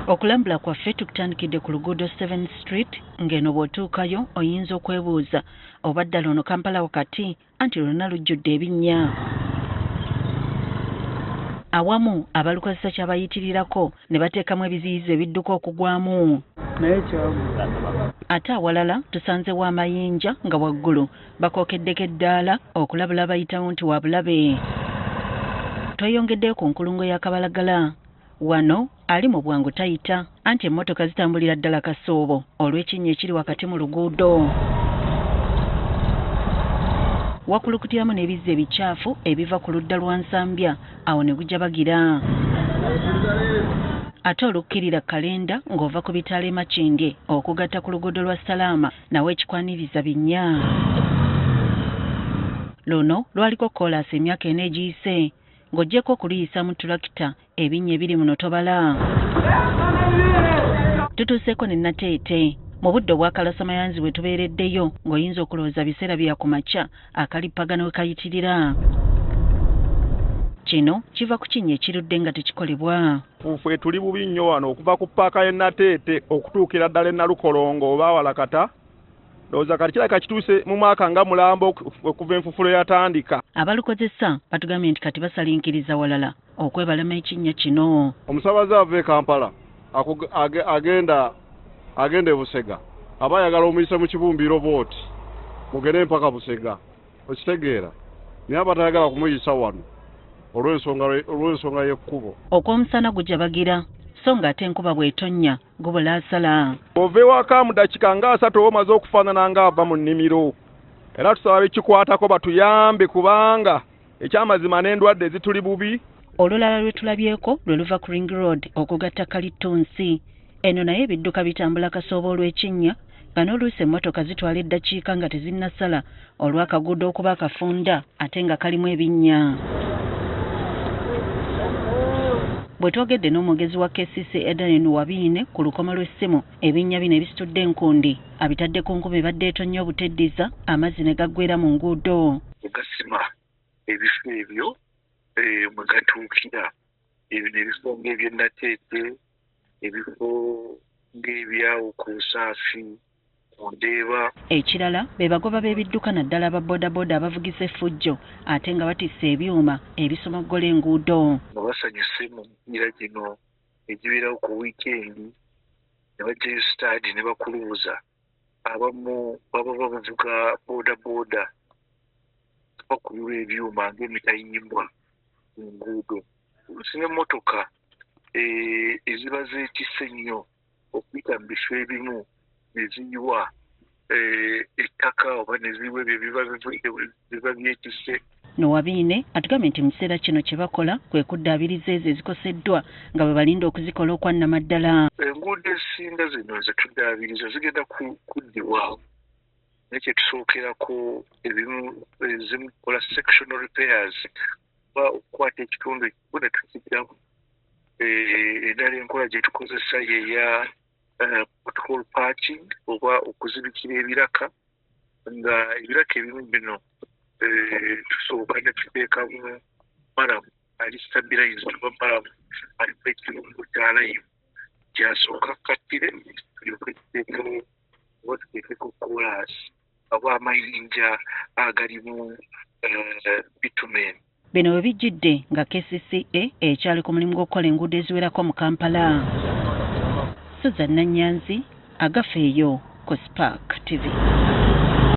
Okulambula kwaffe tukutandikidde ku luguudo 7th Street ng'eno bw'otuukayo oyinza okwebuuza oba ddala ono Kampala wakati anti lwonna lujjudde ebinnya. Awamu abalukozesa kyabayitirirako ne bateekamu ebiziyiza ebidduka okugwamu. Ate awalala tusanzewo amayinja nga waggulu bakookeddeko eddaala okulabula abayitawo nti wabulabe. Tweyongeddeyo ku nkulungo ya Kabalagala. Wano ali mu bwangu tayita anti emmotoka zitambulira ddala kasoobo olw'ekinnya ekiri wakati mu luguudo. Wakulukutiramu n'ebizzi ebicaafu ebiva ku ludda lwa Nsambya awo ne gujabagira. Ate olukkirira kalenda ng'ova ku bitaala Makindye okugatta ku luguudo lwa Salaama nawe ekikwaniriza binnya. Luno lwaliko koolaasi emyaka ena egiyise ng'oggyeko okuliyisa mu tulakita ebinnya ebiri muno tobala. Tutuuseeko ne Nateete mu budde obw'akalasamayanzi bwe tubeereddeyo ng'oyinza okulowooza biseera bya ku makya akalippagano we kayitirira. Kino kiva ku kinnya ekirudde nga tekikolebwa. Ffe tuli bubi nnyo wano okuva ku paaka y'e Nateete okutuukira ddala e Nalukolongo oba Walakata. Ndowooza kati kirabika kituuse mu mwaka nga mulambo okuva enfufulo yatandika. Abalukozesa batugambye nti kati basalinkiriza walala okwebalama ekinnya kino. Omusabaze ava e Kampala agenda e Busega aba ayagala omuyise mu kibumbiro booti mugende mpaka Busega okitegeera naye aba tayagala kumuyisa wano olw'ensonga y'ekkubo. Okw'omusana gujabagira so ng'ate enkuba bw'etonnya gubulaasala. Ove waka mu dakika nga 3 omaze okufaanana ng'ava mu nnimiro. Era tusaba bekikwatako batuyambe kubanga ekyamazima n'endwadde zituli bubi. Olulala lwe tulabyeko lwe luva ku Ring Road okugatta Kalittunsi. Eno naye ebidduka bitambula kasoobo olw'ekinnya nga n'oluusi emmotoka zitwala eddakiika nga tezinnasala olw'akaguudo okuba akafunda ate nga kalimu ebinnya. Bwe twogedde n'omwogezi wa KCC Eden Wabiine ku lukoma lw'essimu ebinnya bino ebisitudde enkundi abitadde ku nkuba ebadde etonnya obuteddiza amazzi ne gaggweera mu nguudo. Gasima ebifo ebyo mwe gatuukira ebyo ebifo ng'eby'e Nateete ebifo ng'ebyawo ku Nsaafi ku Ndeeba. Ekirala be bagoba b'ebidduka naddala aba boodabooda abavugisa effujjo ate nga batisse ebyuma ebisomoggola enguudo. Basanyuse mu mipiira gino egibeerawo ku wiikendi ne bajjayo sitaadi ne bakulubuza. Abamu baba bavuga boodabooda bakulula ebyuma ng'emitayimbwa mu nguudo. Singa emmotoka eziba zeetisse nnyo okuyita mu bifo ebimu ne ziyiwa ettaka oba ne ziyiwa ebyo biba byetisse. Nowabiine atugambye nti mu kiseera kino kye bakola kwe kuddaabiriza ezo ezikoseddwa nga bwe balinda okuzikola okwannama ddala. Enguudo ezisinga zino ze tuddaabiriza zigenda kuddibwawo naye kye tusookerako ezimu tukola sectional repairs oba okukwata ekitundu ekimu ne tukigiramu. Endala enkola gye tukozesa yeya pothole patching oba okuzibikira ebiraka nga ebiraka ebimu bino tusooka ne tuteekamu malamu ali stabilized oba malamu aliko ekirungo kya live kyasooka kattire tulyoke tuteekemu oba tuteekeko koolasi oba amayinja agalimu bitumen. Bino bwe bijjidde nga KCCA ekyali ku mulimu gw'okukola enguudo eziwerako mu Kampala. Susan Nanyanzi agafeeyo ku Spark TV.